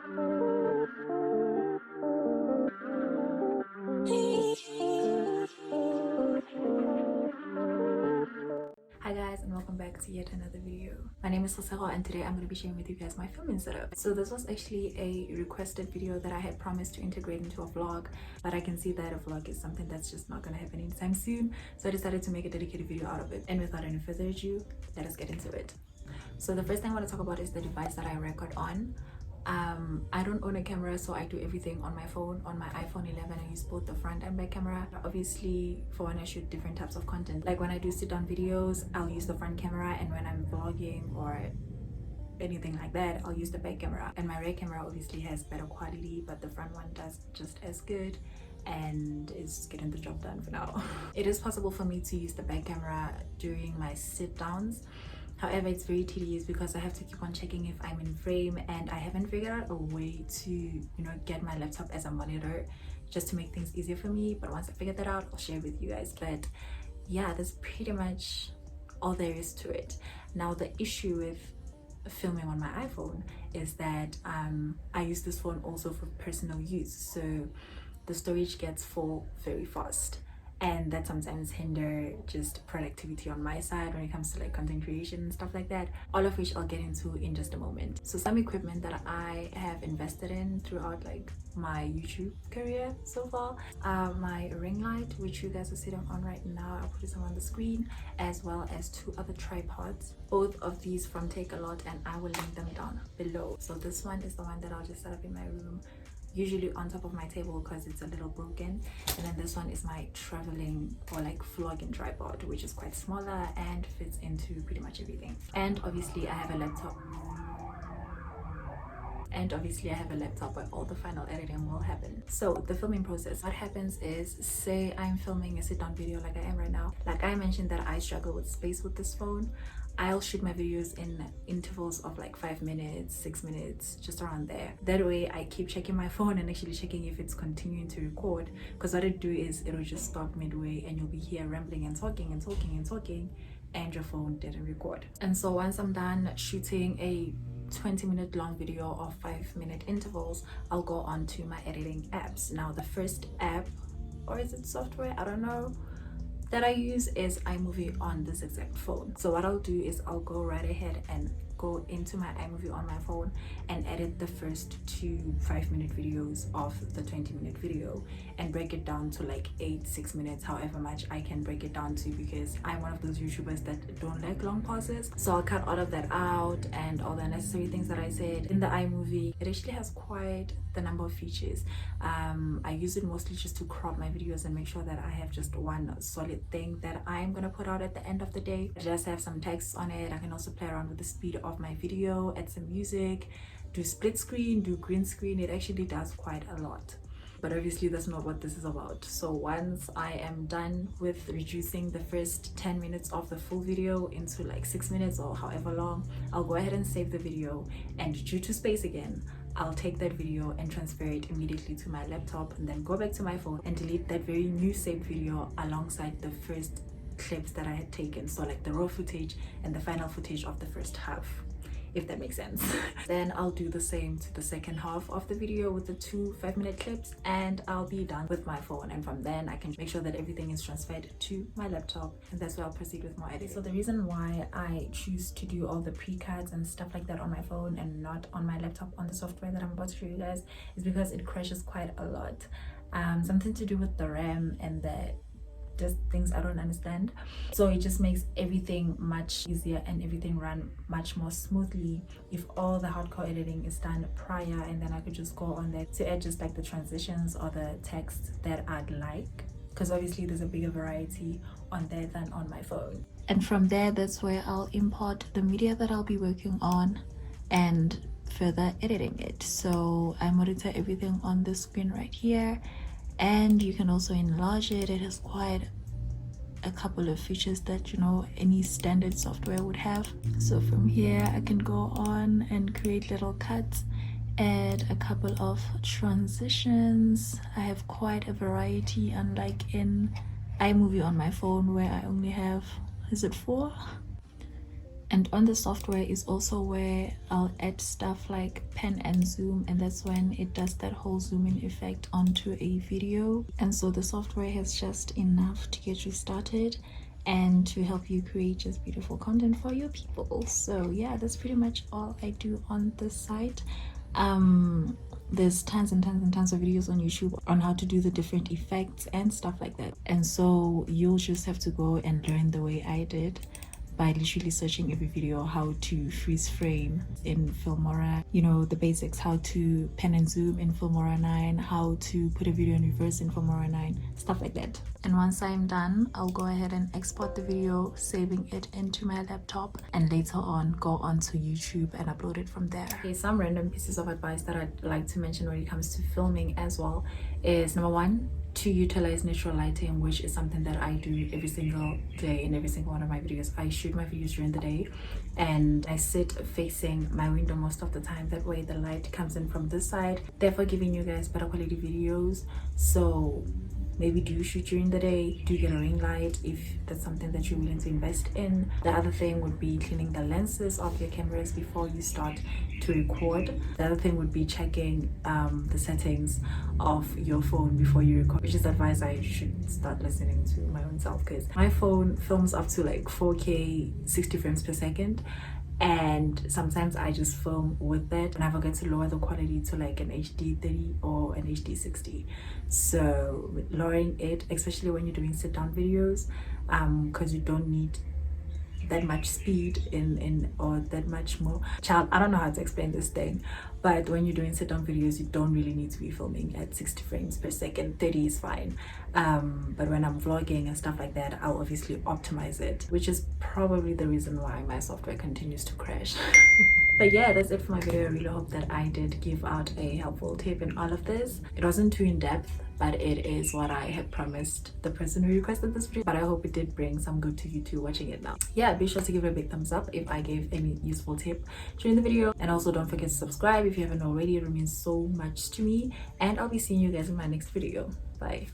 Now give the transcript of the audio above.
Hi guys, and welcome back to yet another video. My name is Sasero, and today I'm going to be sharing with you guys my filming setup. So this was actually a requested video that I had promised to integrate into a vlog, but I can see that a vlog is something that's just not going to happen anytime soon, so I decided to make a dedicated video out of it. And without any further ado, let us get into it. So the first thing I want to talk about is the device that I record on. I don't own a camera, so I do everything on my phone. On my iPhone 11, I use both the front and back camera. Obviously, for when I shoot different types of content, like when I do sit-down videos, I'll use the front camera, and when I'm vlogging or anything like that, I'll use the back camera. And my rear camera obviously has better quality, but the front one does just as good and is getting the job done for now. It is possible for me to use the back camera during my sit-downs. However, it's very tedious because I have to keep on checking if I'm in frame, and I haven't figured out a way to, get my laptop as a monitor just to make things easier for me. But once I figure that out, I'll share with you guys. But yeah, that's pretty much all there is to it. Now, the issue with filming on my iPhone is that I use this phone also for personal use, so the storage gets full very fast, and that sometimes hinder just productivity on my side when it comes to like content creation and stuff like that, all of which I'll get into in just a moment. So some equipment that I have invested in throughout like my YouTube career so far are my ring light, which you guys are sitting on right now. I'll put some on the screen, as well as 2 other tripods, both of these from Takealot, and I will link them down below. So this one is the one that I'll just set up in my room, usually on top of my table because it's a little broken, and then this one is my traveling or like vlogging tripod, which is quite smaller and fits into pretty much everything. And obviously I have a laptop where all the final editing will happen. So the filming process, what happens is, say I'm filming a sit-down video like I am right now. Like I mentioned that I struggle with space with this phone. I'll shoot my videos in intervals of like 5 minutes, 6 minutes, just around there. That way I keep checking my phone and actually checking if it's continuing to record, because what it do is it'll just stop midway and you'll be here rambling and talking and talking and talking, and your phone didn't record. And so once I'm done shooting a 20-minute long video of 5-minute intervals, I'll go on to my editing apps. Now the first app, or is it software, I don't know, that I use is iMovie on this exact phone. So what I'll do is I'll go right ahead and go into my iMovie on my phone and edit the first 2 5-minute videos of the 20-minute video and break it down to like 6 minutes, however much I can break it down to, because I'm one of those YouTubers that don't like long pauses. So I'll cut all of that out and all the necessary things that I said. In the iMovie, it actually has quite the number of features. I use it mostly just to crop my videos and make sure that I have just one solid thing that I'm gonna put out at the end of the day. I just have some text on it. I can also play around with the speed of my video, add some music, do split screen, do green screen. It actually does quite a lot. But obviously that's not what this is about. So once I am done with reducing the first 10 minutes of the full video into like 6 minutes or however long, I'll go ahead and save the video, and due to space again, I'll take that video and transfer it immediately to my laptop, and then go back to my phone and delete that very new saved video alongside the first clips that I had taken, so like the raw footage and the final footage of the first half, if that makes sense. Then I'll do the same to the second half of the video with the 2 5-minute clips, and I'll be done with my phone. And from then I can make sure that everything is transferred to my laptop, and that's where I'll proceed with more editing. So the reason why I choose to do all the pre-cuts and stuff like that on my phone and not on my laptop on the software that I'm about to show you guys is because it crashes quite a lot. Something to do with the RAM and the just things I don't understand. So it just makes everything much easier and everything run much more smoothly if all the hardcore editing is done prior, and then I could just go on there to add just like the transitions or the text that I'd like, because obviously there's a bigger variety on there than on my phone. And from there, that's where I'll import the media that I'll be working on and further editing it. So I monitor everything on the screen right here, and you can also enlarge it. It has quite a couple of features that any standard software would have. So from here I can go on and create little cuts, add a couple of transitions. I have quite a variety, unlike in iMovie on my phone where I only have, is it 4? And on the software is also where I'll add stuff like pan and zoom, and that's when it does that whole zoom in effect onto a video. And so the software has just enough to get you started and to help you create just beautiful content for your people. So yeah, that's pretty much all I do on this site. There's tons and tons of videos on YouTube on how to do the different effects and stuff like that, and so you'll just have to go and learn the way I did by literally searching every video how to freeze frame in Filmora, you know, the basics, how to pan and zoom in Filmora 9, how to put a video in reverse in Filmora 9, stuff like that. And once I'm done, I'll go ahead and export the video, saving it into my laptop, and later on go onto YouTube and upload it from there. Okay, some random pieces of advice that I'd like to mention when it comes to filming as well is, number one, to utilize natural lighting, which is something that I do every single day in every single one of my videos. I shoot my videos during the day and I sit facing my window most of the time. That way the light comes in from this side, therefore giving you guys better quality videos. So maybe do shoot during the day, do get a ring light if that's something that you're willing to invest in. The other thing would be cleaning the lenses of your cameras before you start to record. The other thing would be checking the settings of your phone before you record, which is advice I should start listening to my own self, because my phone films up to like 4K 60 frames per second, and sometimes I just film with that and I forget to lower the quality to like an HD 30 or an HD 60. So lowering it, especially when you're doing sit down videos, because you don't need that much speed in or that much more I don't know how to explain this thing, but when you're doing sit down videos you don't really need to be filming at 60 frames per second. 30 is fine, but when I'm vlogging and stuff like that, I'll obviously optimize it, which is probably the reason why my software continues to crash. But yeah, that's it for my video. I really hope that I did give out a helpful tip in all of this. It wasn't too in-depth, but it is what I had promised the person who requested this video. But I hope it did bring some good to you too watching it now. Yeah, be sure to give it a big thumbs up if I gave any useful tip during the video, and also don't forget to subscribe if you haven't already. It means so much to me, and I'll be seeing you guys in my next video. Bye.